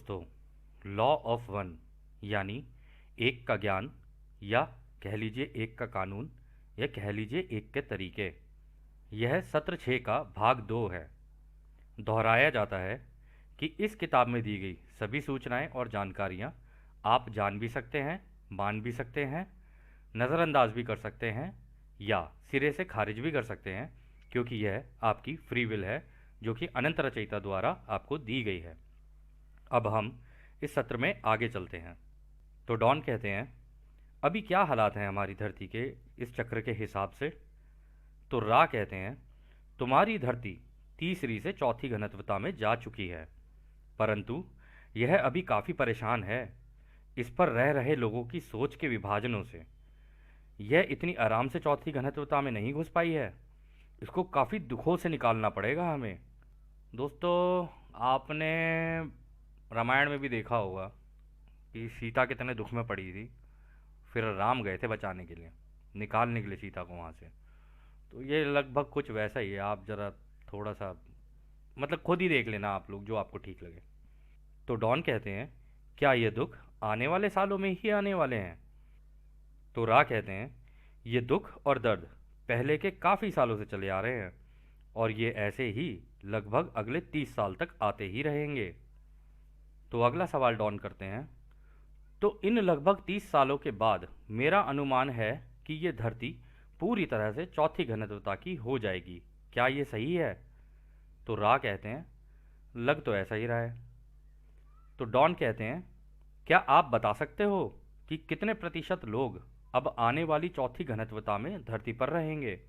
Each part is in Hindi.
दोस्तों, लॉ ऑफ वन यानी एक का ज्ञान, या कह लीजिए एक का कानून, या कह लीजिए एक के तरीके। यह सत्र 6 का भाग 2 है। दोहराया जाता है कि इस किताब में दी गई सभी सूचनाएं और जानकारियां आप जान भी सकते हैं, मान भी सकते हैं, नज़रअंदाज भी कर सकते हैं, या सिरे से खारिज भी कर सकते हैं, क्योंकि यह आपकी फ्री विल है, जो कि अनंत रचयिता द्वारा आपको दी गई है। अब हम इस सत्र में आगे चलते हैं। तो डॉन कहते हैं, अभी क्या हालात हैं हमारी धरती के इस चक्र के हिसाब से? तो रा कहते हैं, तुम्हारी धरती तीसरी से चौथी घनत्वता में जा चुकी है, परंतु यह अभी काफ़ी परेशान है। इस पर रह रहे लोगों की सोच के विभाजनों से यह इतनी आराम से चौथी घनत्वता में नहीं घुस पाई है। इसको काफ़ी दुखों से निकालना पड़ेगा हमें। दोस्तों, आपने रामायण में भी देखा होगा कि सीता कितने दुख में पड़ी थी, फिर राम गए थे बचाने के लिए, निकालने के लिए सीता को वहाँ से। तो ये लगभग कुछ वैसा ही है। आप ज़रा थोड़ा सा मतलब खुद ही देख लेना आप लोग, जो आपको ठीक लगे। तो डॉन कहते हैं, क्या ये दुख आने वाले सालों में ही आने वाले हैं? तो रा कहते हैं, ये दुख और दर्द पहले के काफ़ी सालों से चले आ रहे हैं, और ये ऐसे ही लगभग अगले 30 साल तक आते ही रहेंगे। तो अगला सवाल डॉन करते हैं, तो इन लगभग 30 सालों के बाद मेरा अनुमान है कि ये धरती पूरी तरह से चौथी घनत्वता की हो जाएगी। क्या ये सही है? तो रा कहते हैं, लग तो ऐसा ही रहा है। तो डॉन कहते हैं, क्या आप बता सकते हो कि कितने प्रतिशत लोग अब आने वाली चौथी घनत्वता में धरती पर रहेंगे?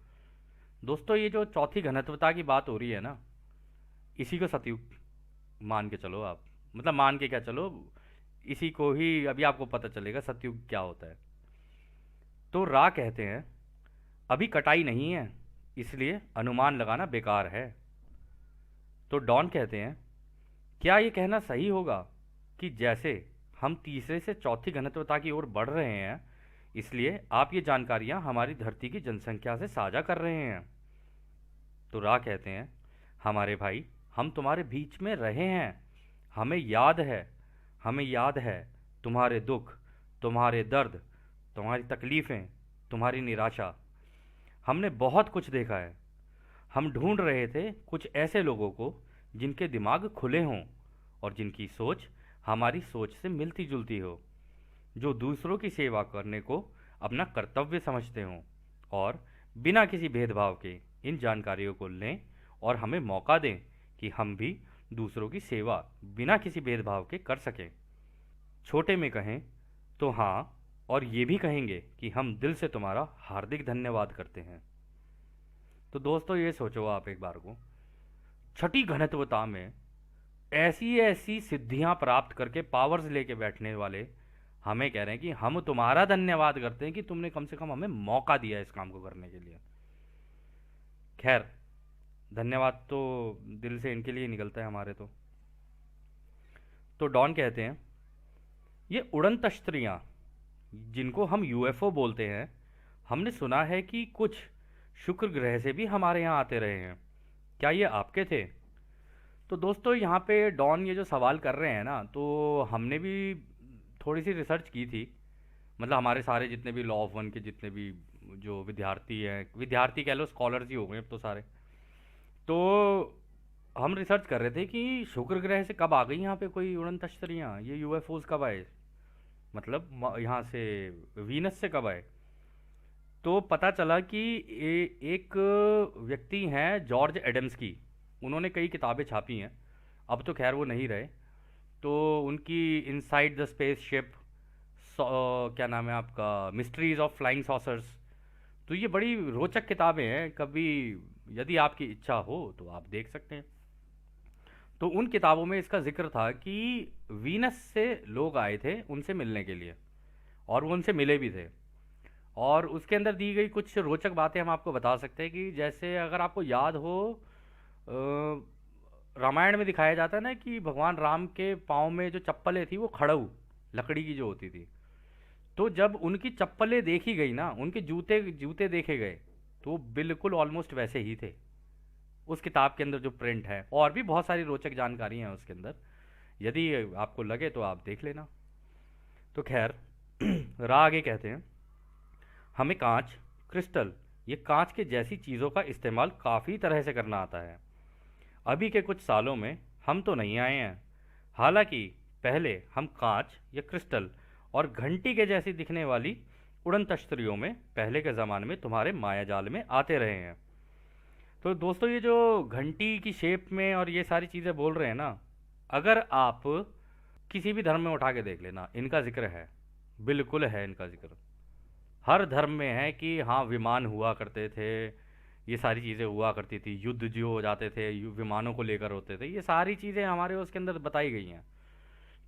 दोस्तों, ये जो चौथी घनत्वता की बात हो रही है ना, इसी को सतयुग मान के चलो आप। मतलब मान के क्या चलो, इसी को ही अभी आपको पता चलेगा सतयुग क्या होता है। तो रा कहते हैं, अभी कटाई नहीं है, इसलिए अनुमान लगाना बेकार है। तो डॉन कहते हैं, क्या ये कहना सही होगा कि जैसे हम तीसरे से चौथी घनत्वता की ओर बढ़ रहे हैं, इसलिए आप ये जानकारियां हमारी धरती की जनसंख्या से साझा कर रहे हैं? तो रा कहते हैं, हमारे भाई, हम तुम्हारे बीच में रहे हैं, हमें याद है, हमें याद है तुम्हारे दुख, तुम्हारे दर्द, तुम्हारी तकलीफ़ें, तुम्हारी निराशा। हमने बहुत कुछ देखा है। हम ढूंढ रहे थे कुछ ऐसे लोगों को जिनके दिमाग खुले हों और जिनकी सोच हमारी सोच से मिलती जुलती हो, जो दूसरों की सेवा करने को अपना कर्तव्य समझते हों, और बिना किसी भेदभाव के इन जानकारियों को लें और हमें मौका दें कि हम भी दूसरों की सेवा बिना किसी भेदभाव के कर सकें। छोटे में कहें तो हाँ, और ये भी कहेंगे कि हम दिल से तुम्हारा हार्दिक धन्यवाद करते हैं। तो दोस्तों, ये सोचो आप एक बार को, छठी घनत्वता में ऐसी ऐसी सिद्धियां प्राप्त करके पावर्स लेके बैठने वाले हमें कह रहे हैं कि हम तुम्हारा धन्यवाद करते हैं कि तुमने कम से कम हमें मौका दिया इस काम को करने के लिए। खैर, धन्यवाद तो दिल से इनके लिए निकलता है हमारे। तो डॉन कहते हैं, ये उड़न तश्तरियाँ जिनको हम यूएफओ बोलते हैं, हमने सुना है कि कुछ शुक्र ग्रह से भी हमारे यहाँ आते रहे हैं। क्या ये आपके थे? तो दोस्तों, यहाँ पे डॉन ये जो सवाल कर रहे हैं ना, तो हमने भी थोड़ी सी रिसर्च की थी। मतलब हमारे सारे जितने भी लॉ ऑफ वन के जितने भी जो विद्यार्थी हैं, विद्यार्थी कह लो, स्कॉलर्स ही हो गए अब तो सारे। तो हम रिसर्च कर रहे थे कि शुक्र ग्रह से कब आ गई यहाँ पे कोई उड़न तश्तरियाँ, ये यूएफओज कब आए, मतलब यहाँ से वीनस से कब आए। तो पता चला कि एक व्यक्ति हैं जॉर्ज एडम्स की, उन्होंने कई किताबें छापी हैं, अब तो खैर वो नहीं रहे। तो उनकी इनसाइड द स्पेस शिप, क्या नाम है आपका, मिस्ट्रीज ऑफ फ्लाइंग सॉसर्स। तो ये बड़ी रोचक किताबें हैं, कभी यदि आपकी इच्छा हो तो आप देख सकते हैं। तो उन किताबों में इसका जिक्र था कि वीनस से लोग आए थे उनसे मिलने के लिए, और वो उनसे मिले भी थे। और उसके अंदर दी गई कुछ रोचक बातें हम आपको बता सकते हैं कि जैसे अगर आपको याद हो, रामायण में दिखाया जाता है ना कि भगवान राम के पाँव में जो चप्पलें थी वो खड़ऊ लकड़ी की जो होती थी। तो जब उनकी चप्पलें देखी गई ना, उनके जूते जूते देखे गए, तो बिल्कुल ऑलमोस्ट वैसे ही थे उस किताब के अंदर जो प्रिंट है। और भी बहुत सारी रोचक जानकारी हैं उसके अंदर। यदि आपको लगे तो आप देख लेना। तो खैर रा आगे कहते हैं, हमें कांच, क्रिस्टल, ये कांच के जैसी चीज़ों का इस्तेमाल काफ़ी तरह से करना आता है। अभी के कुछ सालों में हम तो नहीं आए हैं, हालांकि पहले हम कांच या क्रिस्टल और घंटी के जैसी दिखने वाली उड़न तश्तरियों में पहले के ज़माने में तुम्हारे माया जाल में आते रहे हैं। तो दोस्तों ये जो घंटी की शेप में और ये सारी चीज़ें बोल रहे हैं ना, अगर आप किसी भी धर्म में उठा के देख लेना, इनका जिक्र है, बिल्कुल है इनका जिक्र। हर धर्म में है कि हाँ विमान हुआ करते थे, ये सारी चीज़ें हुआ करती थी, युद्ध जो हो जाते थे विमानों को लेकर होते थे, ये सारी चीज़ें हमारे उसके अंदर बताई गई हैं।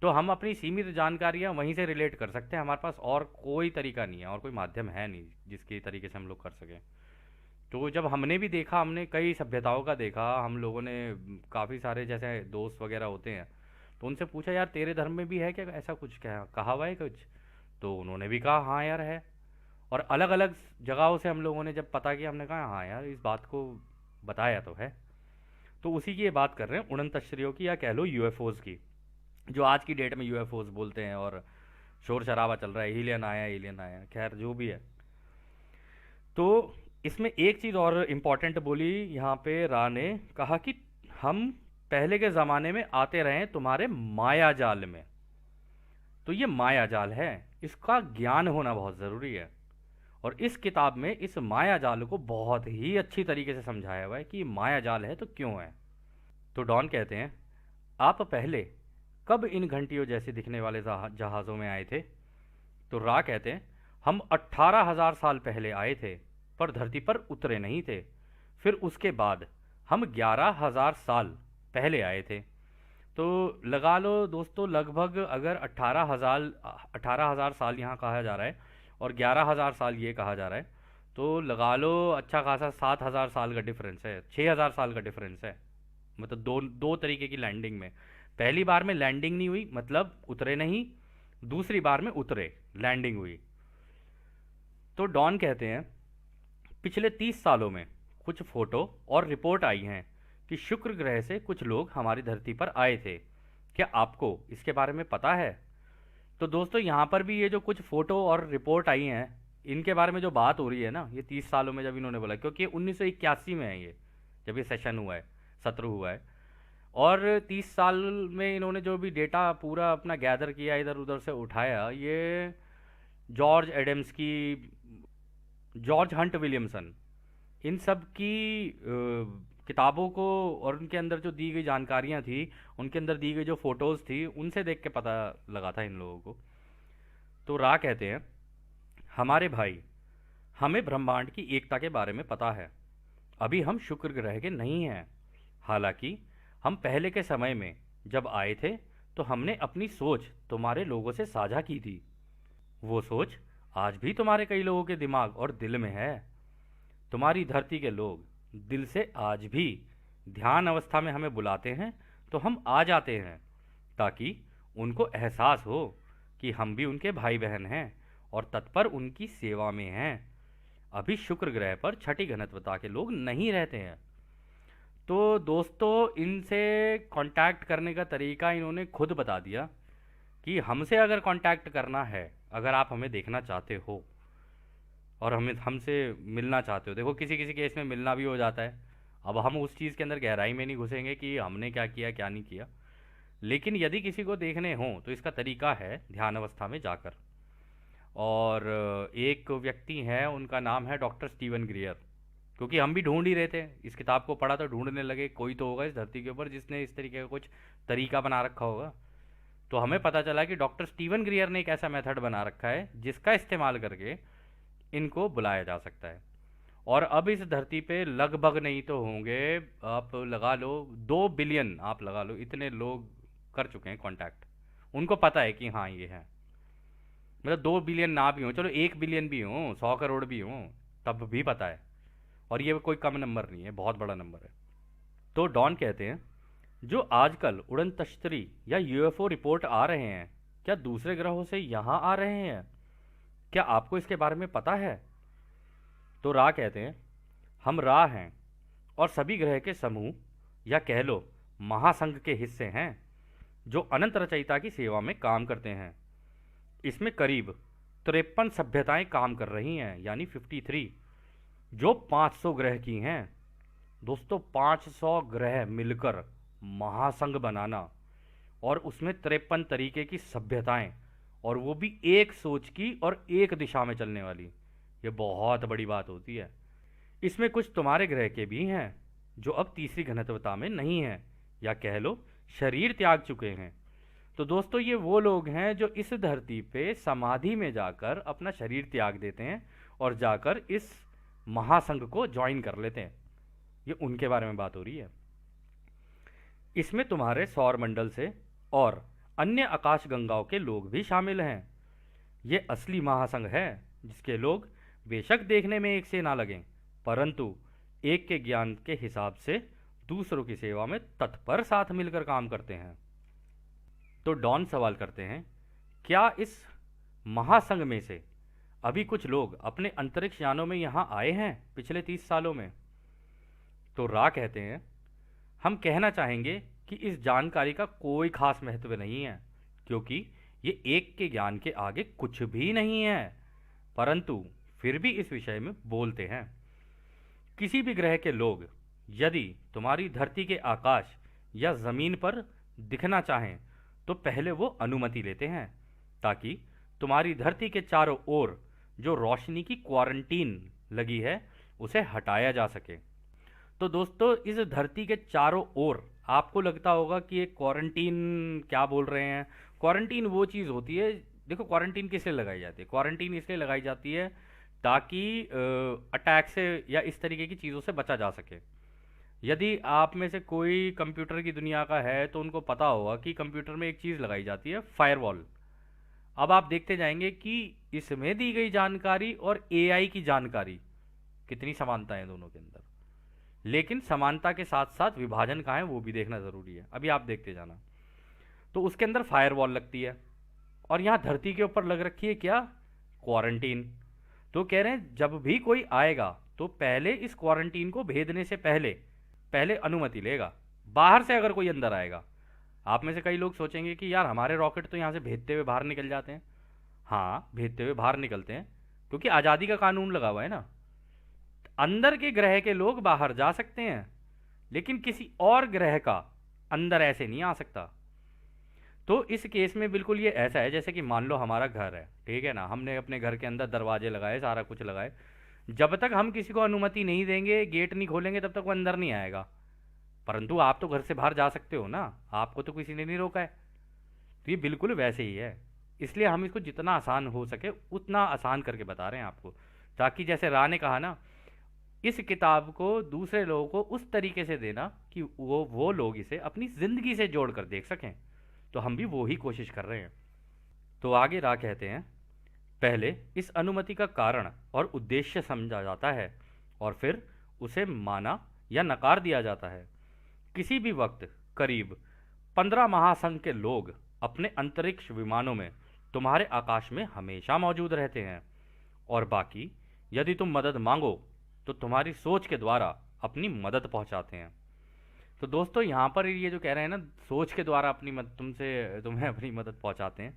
तो हम अपनी सीमित जानकारियाँ वहीं से रिलेट कर सकते हैं, हमारे पास और कोई तरीका नहीं है और कोई माध्यम है नहीं जिसके तरीके से हम लोग कर सकें। तो जब हमने भी देखा, हमने कई सभ्यताओं का देखा, हम लोगों ने काफ़ी सारे जैसे दोस्त वगैरह होते हैं, तो उनसे पूछा यार तेरे धर्म में भी है क्या ऐसा कुछ, क्या कहा हुआ है कुछ? तो उन्होंने भी कहा हाँ यार है। और अलग अलग जगहों से हम लोगों ने जब पता किया, हमने कहा हाँ यार इस बात को बताया तो है। तो उसी की ये बात कर रहे हैं, उड़न तश्तरियों की या कह लो यूएफओज की, जो आज की डेट में यूएफओज बोलते हैं और शोर शराबा चल रहा है, एलियन आया एलियन आया, खैर जो भी है। तो इसमें एक चीज़ और इम्पॉर्टेंट बोली यहाँ पे रा ने, कहा कि हम पहले के ज़माने में आते रहे हैं तुम्हारे माया जाल में। तो ये माया जाल है, इसका ज्ञान होना बहुत ज़रूरी है। और इस किताब में इस माया जाल को बहुत ही अच्छी तरीके से समझाया हुआ है कि माया जाल है तो क्यों है। तो डॉन कहते हैं, आप पहले कब इन घंटियों जैसे दिखने वाले जहाज़ों में आए थे? तो रा कहते हैं, हम 18,000 साल पहले आए थे, पर धरती पर उतरे नहीं थे। फिर उसके बाद हम 11,000 साल पहले आए थे। तो लगा लो दोस्तों, लगभग अगर 18,000 साल यहाँ कहा जा रहा है और 11,000 साल ये कहा जा रहा है, तो लगा लो अच्छा खासा 7,000 साल का डिफरेंस है, 6,000 साल का डिफरेंस है। मतलब दो दो तरीके की लैंडिंग में, पहली बार में लैंडिंग नहीं हुई मतलब उतरे नहीं, दूसरी बार में उतरे, लैंडिंग हुई। तो डॉन कहते हैं, पिछले 30 सालों में कुछ फोटो और रिपोर्ट आई हैं कि शुक्र ग्रह से कुछ लोग हमारी धरती पर आए थे। क्या आपको इसके बारे में पता है? तो दोस्तों यहाँ पर भी ये जो कुछ फोटो और रिपोर्ट आई हैं, इनके बारे में जो बात हो रही है ना, ये 30 सालों में जब इन्होंने बोला, क्योंकि 1981 में है ये, जब ये सेशन हुआ है, सत्र हुआ है। और 30 साल में इन्होंने जो भी डेटा पूरा अपना गैदर किया, इधर उधर से उठाया, ये जॉर्ज एडम्स की, जॉर्ज हंट विलियमसन, इन सब की किताबों को और उनके अंदर जो दी गई जानकारियाँ थी, उनके अंदर दी गई जो फोटोज़ थी, उनसे देख के पता लगा था इन लोगों को। तो रा कहते हैं, हमारे भाई, हमें ब्रह्मांड की एकता के बारे में पता है। अभी हम शुक्र ग्रह के नहीं हैं, हालांकि हम पहले के समय में जब आए थे तो हमने अपनी सोच तुम्हारे लोगों से साझा की थी। वो सोच आज भी तुम्हारे कई लोगों के दिमाग और दिल में है। तुम्हारी धरती के लोग दिल से आज भी ध्यान अवस्था में हमें बुलाते हैं तो हम आ जाते हैं, ताकि उनको एहसास हो कि हम भी उनके भाई बहन हैं और तत्पर उनकी सेवा में हैं। अभी शुक्र ग्रह पर छठी घनत्वता के लोग नहीं रहते हैं। तो दोस्तों इनसे कांटेक्ट करने का तरीका इन्होंने खुद बता दिया कि हमसे अगर कांटेक्ट करना है, अगर आप हमें देखना चाहते हो और हमें हमसे मिलना चाहते हो, देखो किसी किसी केस में मिलना भी हो जाता है। अब हम उस चीज़ के अंदर गहराई में नहीं घुसेंगे कि हमने क्या किया क्या नहीं किया, लेकिन यदि किसी को देखने हों तो इसका तरीका है ध्यान अवस्था में जाकर। और एक व्यक्ति हैं, उनका नाम है डॉक्टर स्टीवन ग्रियर, क्योंकि हम भी ढूंढ ही रहे थे, इस किताब को पढ़ा तो ढूंढने लगे कोई तो होगा इस धरती के ऊपर जिसने इस तरीके का कुछ तरीका बना रखा होगा। तो हमें पता चला कि डॉक्टर स्टीवन ग्रियर ने एक ऐसा मेथड बना रखा है जिसका इस्तेमाल करके इनको बुलाया जा सकता है। और अब इस धरती पे लगभग नहीं तो होंगे, आप लगा लो 2 बिलियन, आप लगा लो इतने लोग कर चुके हैं कांटेक्ट। उनको पता है कि हाँ ये है, मतलब 2 बिलियन ना भी हो, चलो 1 बिलियन भी हो, 100 करोड़ भी हो, तब भी पता है। और ये कोई कम नंबर नहीं है, बहुत बड़ा नंबर है। तो डॉन कहते हैं, जो आजकल उड़न तश्तरी या यूएफओ रिपोर्ट आ रहे हैं, क्या दूसरे ग्रहों से यहाँ आ रहे हैं? क्या आपको इसके बारे में पता है? तो रा कहते हैं, हम रा हैं और सभी ग्रह के समूह या कह लो महासंघ के हिस्से हैं। जो अनंत रचयिता की सेवा में काम करते हैं। इसमें करीब 53 सभ्यताएं काम कर रही हैं, यानी 53, जो 500 ग्रह की हैं। दोस्तों 500 ग्रह मिलकर महासंघ बनाना, और उसमें 53 तरीके की सभ्यताएं, और वो भी एक सोच की और एक दिशा में चलने वाली, ये बहुत बड़ी बात होती है। इसमें कुछ तुम्हारे ग्रह के भी हैं जो अब तीसरी घनत्वता में नहीं हैं, या कह लो शरीर त्याग चुके हैं। तो दोस्तों ये वो लोग हैं जो इस धरती पे समाधि में जाकर अपना शरीर त्याग देते हैं और जाकर इस महासंघ को ज्वाइन कर लेते हैं। ये उनके बारे में बात हो रही है। इसमें तुम्हारे सौर मंडल से और अन्य आकाश गंगाओं के लोग भी शामिल हैं। ये असली महासंघ है, जिसके लोग बेशक देखने में एक से ना लगें, परंतु एक के ज्ञान के हिसाब से दूसरों की सेवा में तत्पर साथ मिलकर काम करते हैं। तो डॉन सवाल करते हैं, क्या इस महासंघ में से अभी कुछ लोग अपने अंतरिक्ष यानों में यहाँ आए हैं पिछले 30 सालों में? तो रा कहते हैं, हम कहना चाहेंगे कि इस जानकारी का कोई खास महत्व नहीं है, क्योंकि ये एक के ज्ञान के आगे कुछ भी नहीं है, परंतु फिर भी इस विषय में बोलते हैं। किसी भी ग्रह के लोग यदि तुम्हारी धरती के आकाश या जमीन पर दिखना चाहें तो पहले वो अनुमति लेते हैं, ताकि तुम्हारी धरती के चारों ओर जो रोशनी की क्वारंटीन लगी है उसे हटाया जा सके। तो दोस्तों इस धरती के चारों ओर आपको लगता होगा कि ये क्वारंटीन क्या बोल रहे हैं। क्वारंटीन वो चीज़ होती है, देखो क्वारंटीन किस लिए लगाई जाती है? क्वारंटीन इसलिए लगाई जाती है ताकि अटैक से या इस तरीके की चीज़ों से बचा जा सके। यदि आप में से कोई कंप्यूटर की दुनिया का है तो उनको पता होगा कि कंप्यूटर में एक चीज़ लगाई जाती है, फायरवॉल। अब आप देखते जाएंगे कि इसमें दी गई जानकारी और एआई की जानकारी कितनी समानता है दोनों के अंदर, लेकिन समानता के साथ साथ विभाजन कहाँ है वो भी देखना ज़रूरी है। अभी आप देखते जाना। तो उसके अंदर फायरवॉल लगती है, और यहाँ धरती के ऊपर लग रखी है क्या? क्वारंटीन। तो कह रहे हैं जब भी कोई आएगा तो पहले इस क्वारंटीन को भेदने से पहले पहले अनुमति लेगा। बाहर से अगर कोई अंदर आएगा, आप में से कई लोग सोचेंगे कि यार हमारे रॉकेट तो यहाँ से भेजते हुए बाहर निकल जाते हैं। हाँ, भेजते हुए बाहर निकलते हैं क्योंकि आज़ादी का कानून लगा हुआ है ना। अंदर के ग्रह के लोग बाहर जा सकते हैं, लेकिन किसी और ग्रह का अंदर ऐसे नहीं आ सकता। तो इस केस में बिल्कुल ये ऐसा है जैसे कि मान लो हमारा घर है, ठीक है ना, हमने अपने घर के अंदर दरवाजे लगाए, सारा कुछ लगाए। जब तक हम किसी को अनुमति नहीं देंगे, गेट नहीं खोलेंगे, तब तक वो अंदर नहीं आएगा। परंतु आप तो घर से बाहर जा सकते हो ना, आपको तो किसी ने नहीं रोका है। तो ये बिल्कुल वैसे ही है, इसलिए हम इसको जितना आसान हो सके उतना आसान करके बता रहे हैं आपको, ताकि जैसे रा ने कहा ना, इस किताब को दूसरे लोगों को उस तरीके से देना कि वो लोग इसे अपनी ज़िंदगी से जोड़ कर देख सकें। तो हम भी वो ही कोशिश कर रहे हैं। तो आगे रा कहते हैं, पहले इस अनुमति का कारण और उद्देश्य समझा जाता है और फिर उसे माना या नकार दिया जाता है। किसी भी वक्त करीब 15 महासंघ के लोग अपने अंतरिक्ष विमानों में तुम्हारे आकाश में हमेशा मौजूद रहते हैं, और बाकी यदि तुम मदद मांगो तो तुम्हारी सोच के द्वारा अपनी मदद पहुंचाते हैं। तो दोस्तों यहाँ पर ये जो कह रहे हैं ना, सोच के द्वारा अपनी मदद तुम्हें अपनी मदद पहुंचाते हैं।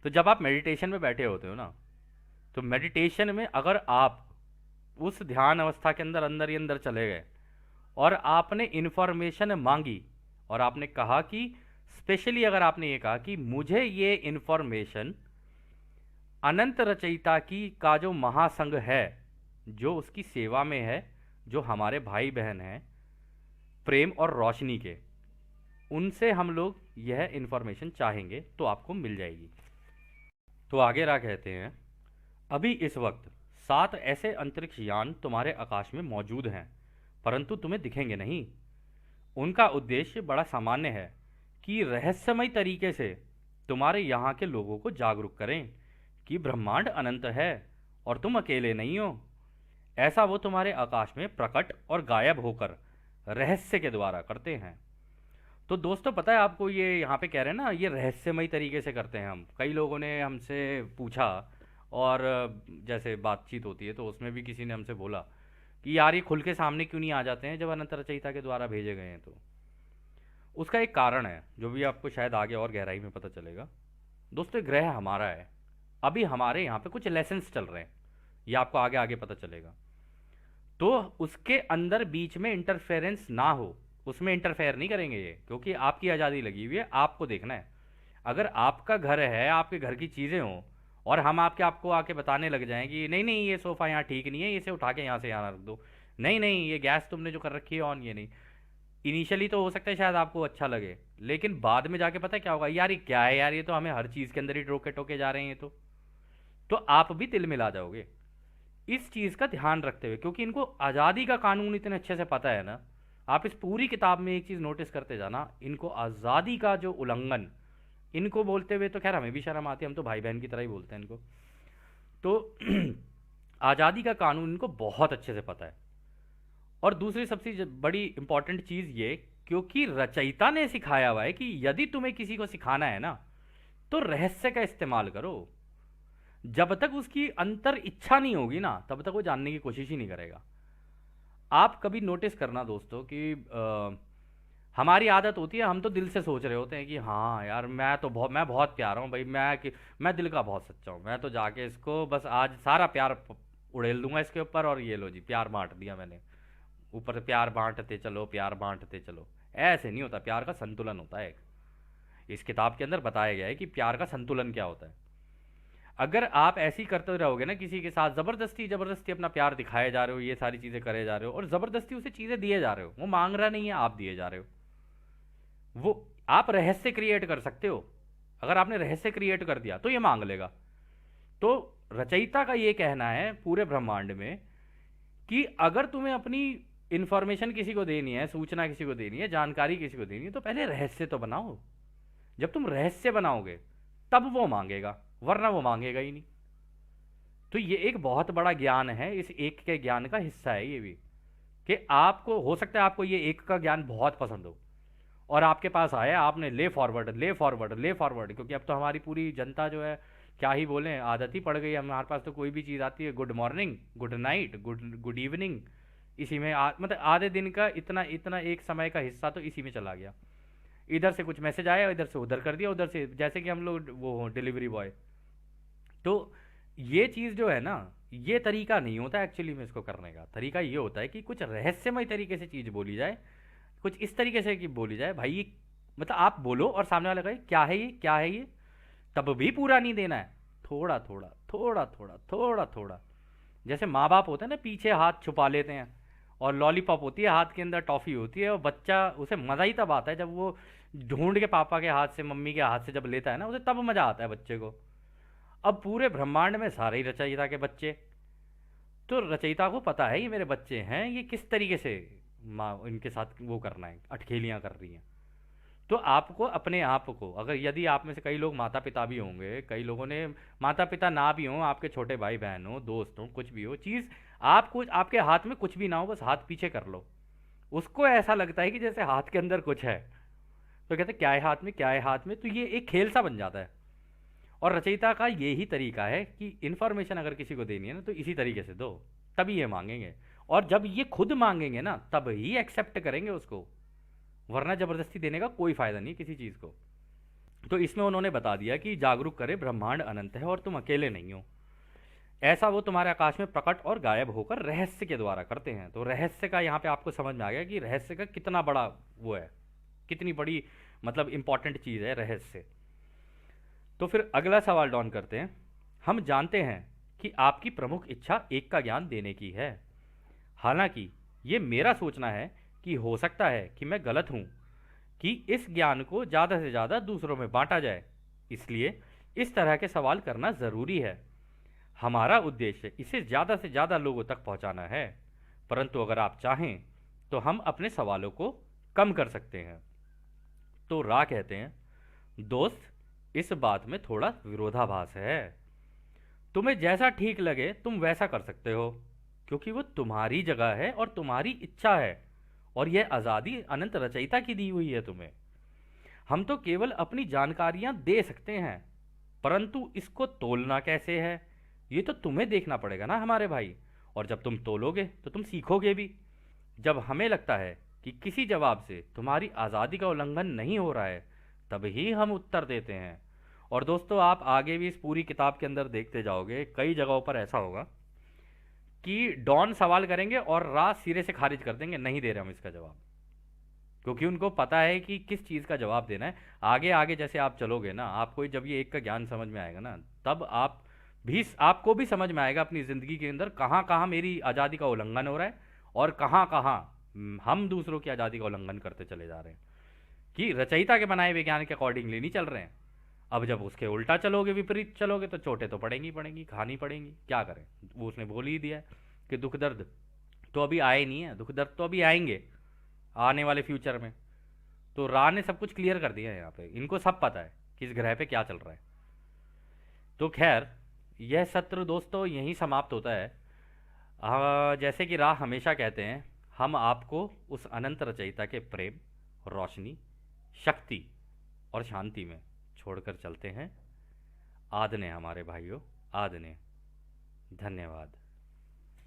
तो जब आप मेडिटेशन में बैठे होते हो ना, तो मेडिटेशन में अगर आप उस ध्यान अवस्था के अंदर अंदर ही अंदर चले गए और आपने इन्फॉर्मेशन मांगी, और आपने कहा कि स्पेशली अगर आपने ये कहा कि मुझे ये इन्फॉर्मेशन अनंत रचयिता की का जो महासंघ है, जो उसकी सेवा में है, जो हमारे भाई बहन हैं प्रेम और रोशनी के, उनसे हम लोग यह इन्फॉर्मेशन चाहेंगे तो आपको मिल जाएगी। तो आगे रा कहते हैं, अभी इस वक्त 7 ऐसे अंतरिक्ष यान तुम्हारे आकाश में मौजूद हैं, परंतु तुम्हें दिखेंगे नहीं। उनका उद्देश्य बड़ा सामान्य है कि रहस्यमय तरीके से तुम्हारे यहाँ के लोगों को जागरूक करें कि ब्रह्मांड अनंत है और तुम अकेले नहीं हो। ऐसा वो तुम्हारे आकाश में प्रकट और गायब होकर रहस्य के द्वारा करते हैं। तो दोस्तों पता है आपको, ये यहाँ पे कह रहे हैं ना, ये रहस्यमय तरीके से करते हैं हम। कई लोगों ने हमसे पूछा, और जैसे बातचीत होती है तो उसमें भी किसी ने हमसे बोला कि यार ये खुल के सामने क्यों नहीं आ जाते हैं जब अनंत रचयिता के द्वारा भेजे गए हैं। तो उसका एक कारण है जो भी आपको शायद आगे और गहराई में पता चलेगा। दोस्तों ये ग्रह हमारा है, अभी हमारे यहाँ पे कुछ लेसन्स चल रहे हैं, ये आपको आगे आगे पता चलेगा। तो उसके अंदर बीच में इंटरफेरेंस ना हो, उसमें इंटरफेयर नहीं करेंगे ये, क्योंकि आपकी आज़ादी लगी हुई है, आपको देखना है। अगर आपका घर है, आपके घर की चीज़ें हों, और हम आपको आके बताने लग जाएं कि नहीं नहीं ये सोफ़ा यहाँ ठीक नहीं है, इसे उठा के यहाँ से यहाँ रख दो, नहीं नहीं ये गैस तुमने जो कर रखी है ऑन, ये नहीं। इनिशियली तो हो सकता है शायद आपको अच्छा लगे, लेकिन बाद में जाके पता है क्या होगा, यार ये क्या है यार, ये तो हमें हर चीज़ के अंदर ही टोके टोके जा रहे हैं ये तो आप भी तिल मिला जाओगे। इस चीज़ का ध्यान रखते हुए, क्योंकि इनको आज़ादी का कानून इतने अच्छे से पता है ना, आप इस पूरी किताब में एक चीज़ नोटिस करते जाना, इनको आज़ादी का जो उल्लंघन, इनको बोलते हुए तो खैर हमें भी शर्म आती है, हम तो भाई बहन की तरह ही बोलते हैं इनको। तो आज़ादी का कानून इनको बहुत अच्छे से पता है। और दूसरी सबसे बड़ी इंपॉर्टेंट चीज़ ये, क्योंकि रचयिता ने सिखाया हुआ है कि यदि तुम्हें किसी को सिखाना है ना, तो रहस्य का इस्तेमाल करो। जब तक उसकी अंतर इच्छा नहीं होगी ना, तब तक वो जानने की कोशिश ही नहीं करेगा। आप कभी नोटिस करना दोस्तों कि हमारी आदत होती है, हम तो दिल से सोच रहे होते हैं कि हाँ यार मैं बहुत प्यारा हूँ भाई, मैं दिल का बहुत सच्चा हूँ, मैं तो जाके इसको बस आज सारा प्यार उड़ेल दूंगा इसके ऊपर, और ये लो जी प्यार बांट दिया मैंने, ऊपर से प्यार बांटते चलो प्यार बांटते चलो। ऐसे नहीं होता, प्यार का संतुलन होता है एक। इस किताब के अंदर बताया गया है कि प्यार का संतुलन क्या होता है। अगर आप ऐसे ही करते रहोगे ना किसी के साथ, ज़बरदस्ती ज़बरदस्ती अपना प्यार दिखाए जा रहे हो, ये सारी चीज़ें करे जा रहे हो, और ज़बरदस्ती उसे चीज़ें दिए जा रहे हो, वो मांग रहा नहीं है, आप दिए जा रहे हो। वो आप रहस्य क्रिएट कर सकते हो, अगर आपने रहस्य क्रिएट कर दिया तो ये मांग लेगा। तो रचयिता का ये कहना है पूरे ब्रह्मांड में कि अगर तुम्हें अपनी इंफॉर्मेशन किसी को देनी है, सूचना किसी को देनी है, जानकारी किसी को देनी है, तो पहले रहस्य तो बनाओ। जब तुम रहस्य बनाओगे तब वो मांगेगा, वरना वो मांगेगा ही नहीं। तो ये एक बहुत बड़ा ज्ञान है, इस एक के ज्ञान का हिस्सा है ये भी, कि आपको हो सकता है आपको ये एक का ज्ञान बहुत पसंद हो और आपके पास आया, आपने ले फॉरवर्ड ले फॉरवर्ड ले फॉरवर्ड, क्योंकि अब तो हमारी पूरी जनता जो है क्या ही बोलें, आदत ही पड़ गई है। हमारे पास तो कोई भी चीज़ आती है, good morning, good night, good evening, इसी में मतलब आधे दिन का इतना इतना एक समय का हिस्सा तो इसी में चला गया। इधर से कुछ मैसेज आया, इधर से उधर कर दिया, उधर से जैसे कि हम लोग वो डिलीवरी बॉय। तो ये चीज़ जो है ना, ये तरीका नहीं होता एक्चुअली में, इसको करने का तरीका ये होता है कि कुछ रहस्यमय तरीके से चीज़ बोली जाए, कुछ इस तरीके से कि बोली जाए भाई ये, मतलब आप बोलो और सामने वाला कहे क्या है ये क्या है ये, तब भी पूरा नहीं देना है, थोड़ा थोड़ा थोड़ा थोड़ा थोड़ा थोड़ा। जैसे माँ बाप होते हैं ना, पीछे हाथ छुपा लेते हैं, और लॉलीपॉप होती है हाथ के अंदर, टॉफ़ी होती है, और बच्चा उसे मज़ा ही तब आता है जब वो ढूंढ के पापा के हाथ से, मम्मी के हाथ से जब लेता है ना, उसे तब मज़ा आता है बच्चे को। अब पूरे ब्रह्मांड में सारे ही रचयिता के बच्चे, तो रचयिता को पता है ये मेरे बच्चे हैं, ये किस तरीके से माँ इनके साथ वो करना है, अटखेलियाँ कर रही हैं। तो आपको अपने आप को, अगर यदि आप में से कई लोग माता पिता भी होंगे, कई लोगों ने माता पिता ना भी हों, आपके छोटे भाई बहन हो, दोस्त हो, कुछ भी हो, चीज़ आपको आपके हाथ में कुछ भी ना हो, बस हाथ पीछे कर लो, उसको ऐसा लगता है कि जैसे हाथ के अंदर कुछ है, तो कहते हैं क्या है हाथ में क्या है हाथ में, तो ये एक खेल सा बन जाता है। और रचयिता का यही तरीका है कि इन्फॉर्मेशन अगर किसी को देनी है ना, तो इसी तरीके से दो, तभी ये मांगेंगे, और जब ये खुद मांगेंगे ना तब ही एक्सेप्ट करेंगे उसको, वरना ज़बरदस्ती देने का कोई फ़ायदा नहीं किसी चीज़ को। तो इसमें उन्होंने बता दिया कि जागरूक करे ब्रह्मांड अनंत है और तुम अकेले नहीं हो, ऐसा वो तुम्हारे आकाश में प्रकट और गायब होकर रहस्य के द्वारा करते हैं। तो रहस्य का यहाँ पे आपको समझ में आ गया कि रहस्य का कितना बड़ा वो है, कितनी बड़ी मतलब इंपॉर्टेंट चीज़ है रहस्य। तो फिर अगला सवाल डॉन करते हैं। हम जानते हैं कि आपकी प्रमुख इच्छा एक का ज्ञान देने की है, हालांकि ये मेरा सोचना है कि हो सकता है कि मैं गलत हूँ, कि इस ज्ञान को ज़्यादा से ज़्यादा दूसरों में बांटा जाए, इसलिए इस तरह के सवाल करना ज़रूरी है। हमारा उद्देश्य इसे ज़्यादा से ज़्यादा लोगों तक पहुँचाना है, परंतु अगर आप चाहें तो हम अपने सवालों को कम कर सकते हैं। तो रा कहते हैं, दोस्त इस बात में थोड़ा विरोधाभास है, तुम्हें जैसा ठीक लगे तुम वैसा कर सकते हो, क्योंकि वो तुम्हारी जगह है और तुम्हारी इच्छा है, और यह आज़ादी अनंत रचयिता की दी हुई है तुम्हें। हम तो केवल अपनी जानकारियां दे सकते हैं, परंतु इसको तोलना कैसे है ये तो तुम्हें देखना पड़ेगा ना हमारे भाई, और जब तुम तोलोगे तो तुम सीखोगे भी। जब हमें लगता है कि किसी जवाब से तुम्हारी आज़ादी का उल्लंघन नहीं हो रहा है, तब ही हम उत्तर देते हैं। और दोस्तों, आप आगे भी इस पूरी किताब के अंदर देखते जाओगे, कई जगहों पर ऐसा होगा कि डॉन सवाल करेंगे और रा सिरे से खारिज कर देंगे, नहीं दे रहे हम इसका जवाब, क्योंकि उनको पता है कि किस चीज़ का जवाब देना है। आगे आगे जैसे आप चलोगे ना, आपको जब ये एक का ज्ञान समझ में आएगा ना, तब आपको भी समझ में आएगा अपनी ज़िंदगी के अंदर कहाँ कहाँ मेरी आज़ादी का उल्लंघन हो रहा है और कहाँ कहाँ हम दूसरों की आज़ादी का उल्लंघन करते चले जा रहे हैं, कि रचयिता के बनाए विज्ञान के अकॉर्डिंगली नहीं चल रहे हैं। अब जब उसके उल्टा चलोगे, विपरीत चलोगे, तो चोटें तो पड़ेंगी पड़ेंगी, खानी पड़ेंगी, क्या करें। वो उसने बोल ही दिया है कि दुख दर्द तो अभी आए नहीं है, दुख दर्द तो अभी आएंगे आने वाले फ्यूचर में। तो रा ने सब कुछ क्लियर कर दिया है यहाँ पे, इनको सब पता है कि इस ग्रह पे क्या चल रहा है। तो खैर, यह सत्र दोस्तों यहीं समाप्त होता है। जैसे कि रा हमेशा कहते हैं, हम आपको उस अनंत रचयिता के प्रेम, रोशनी, शक्ति और शांति में छोड़कर चलते हैं। आदने हमारे भाइयों, आदने। धन्यवाद।